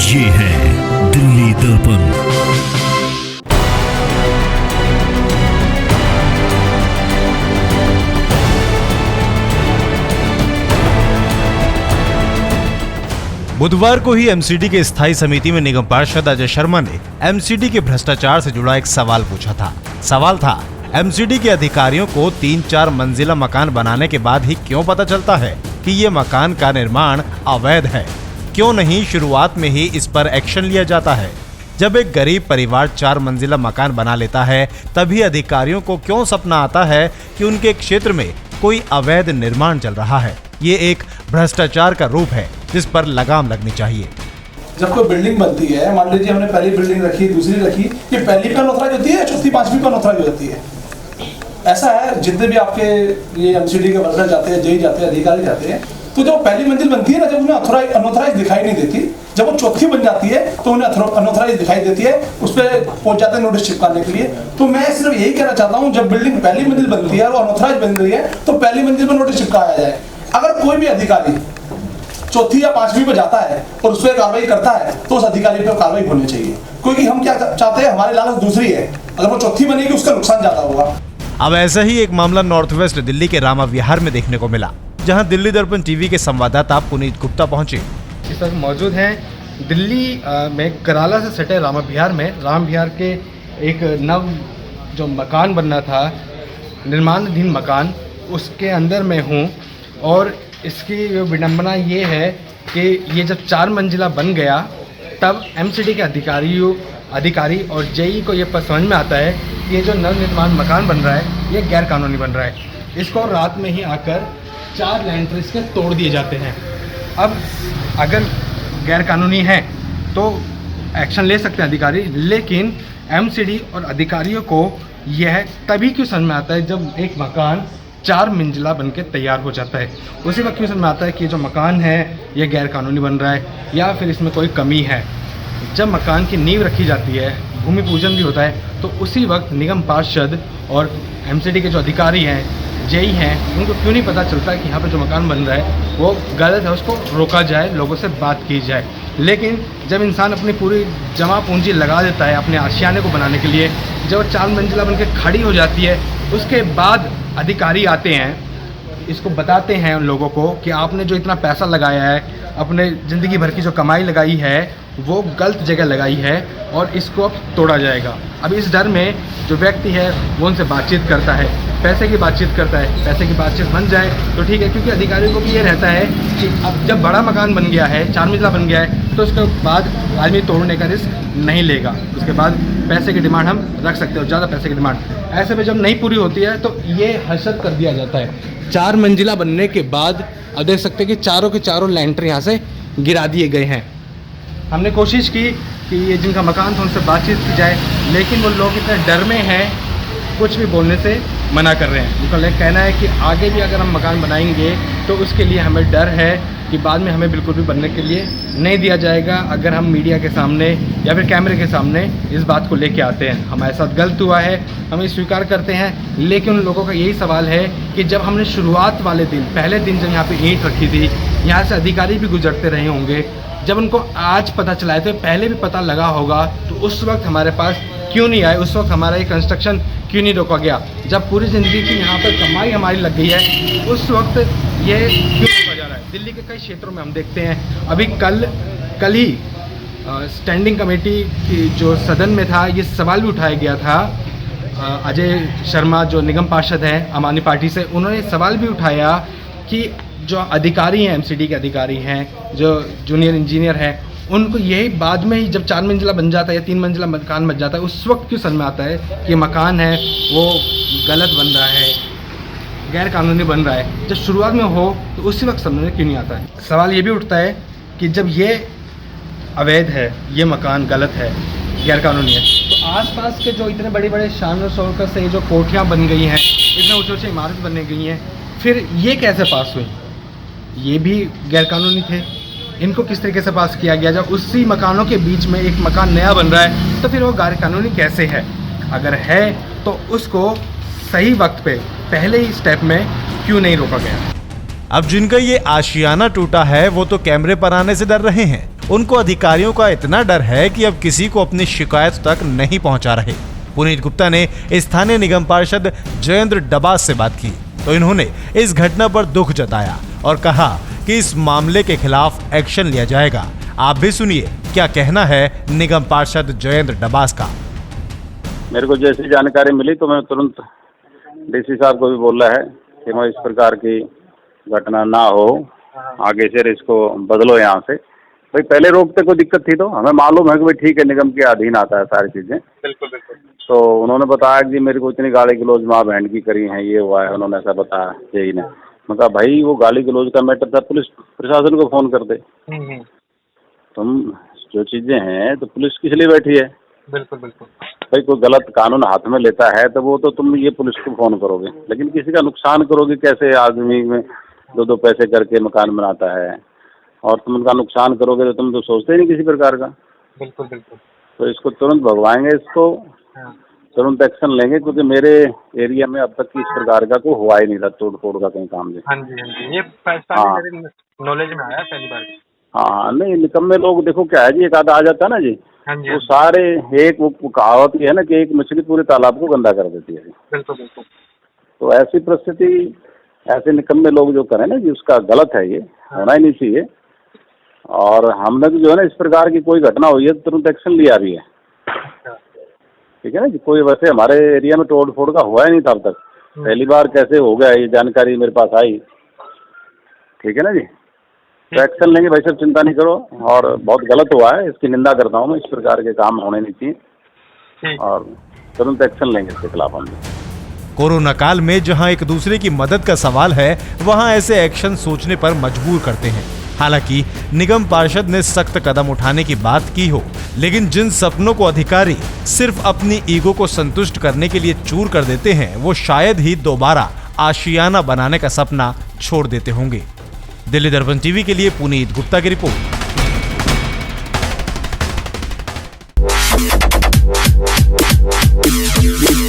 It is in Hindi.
ये है दिल्ली दर्पण। बुधवार को ही एमसीडी के स्थायी समिति में निगम पार्षद अजय शर्मा ने एमसीडी के भ्रष्टाचार से जुड़ा एक सवाल पूछा था। सवाल था, एमसीडी के अधिकारियों को 3-4 मंजिला मकान बनाने के बाद ही क्यों पता चलता है कि ये मकान का निर्माण अवैध है? क्यों नहीं शुरुआत में ही इस पर एक्शन लिया जाता है? जब एक गरीब परिवार 4 मंजिला मकान बना लेता है, तभी अधिकारियों को क्यों सपना आता है कि उनके क्षेत्र में कोई अवैध निर्माण चल रहा है? ये एक भ्रष्टाचार का रूप है जिस पर लगाम लगनी चाहिए। जब कोई बिल्डिंग बनती है, मान लीजिए हमने पहली बिल्डिंग रखी, दूसरी रखी, ये पहली पे अनऑथराइज होती है, चौथी पांचवी पे अनऑथराइज हो जाती है। ऐसा है, जितने भी आपके ये एमसीडी के वर्कर जाते हैं, जेई जाते हैं, अधिकारी जाते हैं, तो जब पहली मंजिल बनती है ना, जब उन्हें अनऑथराइज दिखाई नहीं देती, जब वो चौथी बन जाती है तो उन्हें अनऑथराइज दिखाई देती है, उस पर पहुंच जाते हैं नोटिस चिपकाने के लिए। तो मैं सिर्फ यही कहना चाहता हूँ, जब बिल्डिंग पहली मंजिल बनती है और अनऑथराइज बन रही है तो पहली मंजिल पर नोटिस चिपकाया जाए। अगर कोई भी अधिकारी चौथी या पांचवी पे जाता है और उस पर कार्रवाई करता है तो उस अधिकारी पर कार्रवाई होनी चाहिए, क्योंकि हम क्या चाहते हैं, हमारी लालच दूसरी है। अगर वो चौथी बनेगी उसका नुकसान ज्यादा होगा। अब ऐसा ही एक मामला नॉर्थ वेस्ट दिल्ली के रामा विहार में देखने को मिला, जहां दिल्ली दर्पण टीवी के संवाददाता पुनीत गुप्ता पहुंचे। इस वक्त मौजूद हैं दिल्ली में कराला से सटे रामा विहार में। राम विहार के एक नव जो मकान बनना था, निर्माणाधीन मकान, उसके अंदर मैं हूँ। और इसकी विडंबना ये है कि ये जब 4 मंजिला बन गया तब एमसीडी के अधिकारी और जेई को ये समझ में आता है कि ये जो नवनिर्माण मकान बन रहा है ये गैर कानूनी बन रहा है। इसको रात में ही आकर 4 लैंटर इसके तोड़ दिए जाते हैं। अब अगर गैर कानूनी है तो एक्शन ले सकते हैं अधिकारी, लेकिन एमसीडी और अधिकारियों को यह तभी क्यों समझ में आता है जब एक मकान 4 मंजिला बन के तैयार हो जाता है? उसी वक्त क्यों समझ में आता है कि जो मकान है ये गैर कानूनी बन रहा है या फिर इसमें कोई कमी है? जब मकान की नींव रखी जाती है, भूमि पूजन भी होता है, तो उसी वक्त निगम पार्षद और एमसीडी के जो अधिकारी हैं, जेई हैं, उनको क्यों नहीं पता चलता कि यहाँ पे जो मकान बन रहा है वो गलत है, उसको रोका जाए, लोगों से बात की जाए। लेकिन जब इंसान अपनी पूरी जमा पूंजी लगा देता है अपने आशियाने को बनाने के लिए, जब 4 मंजिला बन के खड़ी हो जाती है, उसके बाद अधिकारी आते हैं, इसको बताते हैं उन लोगों को कि आपने जो इतना पैसा लगाया है, अपने ज़िंदगी भर की जो कमाई लगाई है वो गलत जगह लगाई है और इसको अब तोड़ा जाएगा। अब इस डर में जो व्यक्ति है वो उनसे बातचीत करता है, पैसे की बातचीत करता है। पैसे की बातचीत बन जाए तो ठीक है, क्योंकि अधिकारियों को भी ये रहता है कि अब जब बड़ा मकान बन गया है, 4 मंजिला बन गया है, तो उसके बाद आदमी तोड़ने का रिस्क नहीं लेगा। उसके बाद पैसे की डिमांड हम रख सकते हो, ज़्यादा पैसे की डिमांड। ऐसे में जब नहीं पूरी होती है तो ये हर्षद कर दिया जाता है। 4 मंजिला बनने के बाद अब देख सकते हैं कि चारों के चारों लैंटर यहाँ से गिरा दिए गए हैं। हमने कोशिश की कि ये जिनका मकान था उनसे बातचीत की जाए, लेकिन वो लोग इतने डर में हैं, कुछ भी बोलने से मना कर रहे हैं। उनका कहना है कि आगे भी अगर हम मकान बनाएंगे तो उसके लिए हमें डर है कि बाद में हमें बिल्कुल भी बनने के लिए नहीं दिया जाएगा अगर हम मीडिया के सामने या फिर कैमरे के सामने इस बात को लेके आते हैं। हमारे साथ गलत हुआ है, हम ये स्वीकार करते हैं, लेकिन उन लोगों का यही सवाल है कि जब हमने शुरुआत वाले दिन, पहले दिन जब यहाँ पे ईंट रखी थी, यहाँ से अधिकारी भी गुजरते रहे होंगे, जब उनको आज पता चला है तो पहले भी पता लगा होगा, तो उस वक्त हमारे पास क्यों नहीं आए? उस वक्त हमारा ये कंस्ट्रक्शन क्यों नहीं रोका गया? जब पूरी ज़िंदगी की यहाँ पर कमाई हमारी लग गई है, उस वक्त ये क्यों रोका जा रहा है? दिल्ली के कई क्षेत्रों में हम देखते हैं, अभी कल ही स्टैंडिंग कमेटी की जो सदन में था, ये सवाल भी उठाया गया था। अजय शर्मा जो निगम पार्षद हैं आम आदमी पार्टी से, उन्होंने सवाल भी उठाया कि जो अधिकारी हैं, एमसीडी के अधिकारी हैं, जो जूनियर इंजीनियर हैं, उनको यही बाद में ही जब 4 मंजिला बन जाता है या 3 मंजिला मकान बन जाता है, उस वक्त क्यों समझ में आता है कि मकान है वो गलत बन रहा है, गैर कानूनी बन रहा है? जब शुरुआत में हो तो उसी वक्त समझ में क्यों नहीं आता है? सवाल ये भी उठता है कि जब ये अवैध है, ये मकान गलत है, गैर कानूनी है, तो आसपास के जो इतने बड़े बड़े शान और शौकत से जो कोठियाँ बन गई हैं, इतने ऊँचे ऊँचे इमारत बनने गई हैं, फिर ये कैसे पास हुई? ये भी गैर कानूनी थे। इनको किस तरीके से पास किया गया? जब उसी मकानों के बीच में एक मकान नया बन रहा है तो फिर वो गैर कानूनी कैसे है? अगर है तो उसको सही वक्त पे पहले ही स्टेप में क्यों नहीं रोका गया? अब जिनका ये आशियाना टूटा है वो तो कैमरे पर आने से डर रहे हैं उनको अधिकारियों का इतना डर है कि अब किसी को अपनी शिकायत तक नहीं पहुंचा रहे। पुनीत गुप्ता ने स्थानीय निगम पार्षद जयेंद्र डबास से बात की तो इन्होंने इस घटना पर दुख जताया और कहा कि इस मामले के खिलाफ एक्शन लिया जाएगा। आप भी सुनिए क्या कहना है निगम पार्षद जयेंद्र डबास का। मेरे को जैसी जानकारी मिली तो मैं तुरंत डीसी साहब को भी बोला है कि मैं इस प्रकार की घटना ना हो, आगे से इसको बदलो यहाँ से। भाई पहले रोकते कोई दिक्कत थी तो हमें मालूम है कि भाई ठीक है निगम के अधीन आता है सारी चीजें। बिल्कुल बिल्कुल। तो उन्होंने बताया कि मेरे को इतनी गाली गलौज माँ बहन की करी है, ये हुआ है, उन्होंने ऐसा बताया यही ने। मैं कहा भाई वो गाली गलौज का मैटर था, पुलिस प्रशासन को फोन कर दे। तुम जो चीजें हैं तो पुलिस किस लिए बैठी है? बिल्कुल बिल्कुल। भाई कोई गलत कानून हाथ में लेता है तो वो तो तुम ये पुलिस को फोन करोगे, लेकिन किसी का नुकसान करोगे कैसे? आदमी में दो पैसे करके मकान बनाता है और तुम उनका नुकसान करोगे तो तुम तो सोचते ही नहीं किसी प्रकार का। बिल्कुल बिल्कुल। तो इसको तुरंत भगवाएंगे, इसको तुरंत एक्शन लेंगे, क्योंकि मेरे एरिया में अब तक इस प्रकार का कोई हुआ ही नहीं था, तोड़ फोड़ का कहीं काम नहीं। हाँ जी, ये फैसला मेरे नॉलेज में आया पहली बार। हाँ नहीं, निकम्मे लोग देखो क्या है जी, एक आधा आ जाता है ना जी, वो सारे एक वो कहावत है ना कि एक मछली पूरे तालाब को गंदा कर देती है। बिल्कुल बिल्कुल। तो ऐसी परिस्थिति, ऐसे निकम्मे लोग जो करें ना जी, उसका गलत है, ये होना ही नहीं चाहिए। और हमने तो जो है ना इस प्रकार की कोई घटना हुई है तो तुरंत एक्शन लिया भी है, ठीक है ना जी। कोई वैसे हमारे एरिया में तोड़ फोड़ का हुआ ही नहीं था अब तक, पहली बार कैसे हो गया ये जानकारी मेरे पास आई, ठीक है ना जी। तो एक्शन लेंगे भाई साहब, चिंता नहीं करो। और बहुत गलत हुआ है, इसकी निंदा करता हूँ मैं, इस प्रकार के काम होने नहीं चाहिए और तुरंत एक्शन लेंगे इसके खिलाफ हम। कोरोना काल में जहां एक दूसरे की मदद का सवाल है, वहां ऐसे एक्शन सोचने पर मजबूर करते हैं। हालांकि निगम पार्षद ने सख्त कदम उठाने की बात की हो, लेकिन जिन सपनों को अधिकारी सिर्फ अपनी ईगो को संतुष्ट करने के लिए चूर कर देते हैं, वो शायद ही दोबारा आशियाना बनाने का सपना छोड़ देते होंगे। दिल्ली दर्पण टीवी के लिए पुनीत गुप्ता की रिपोर्ट।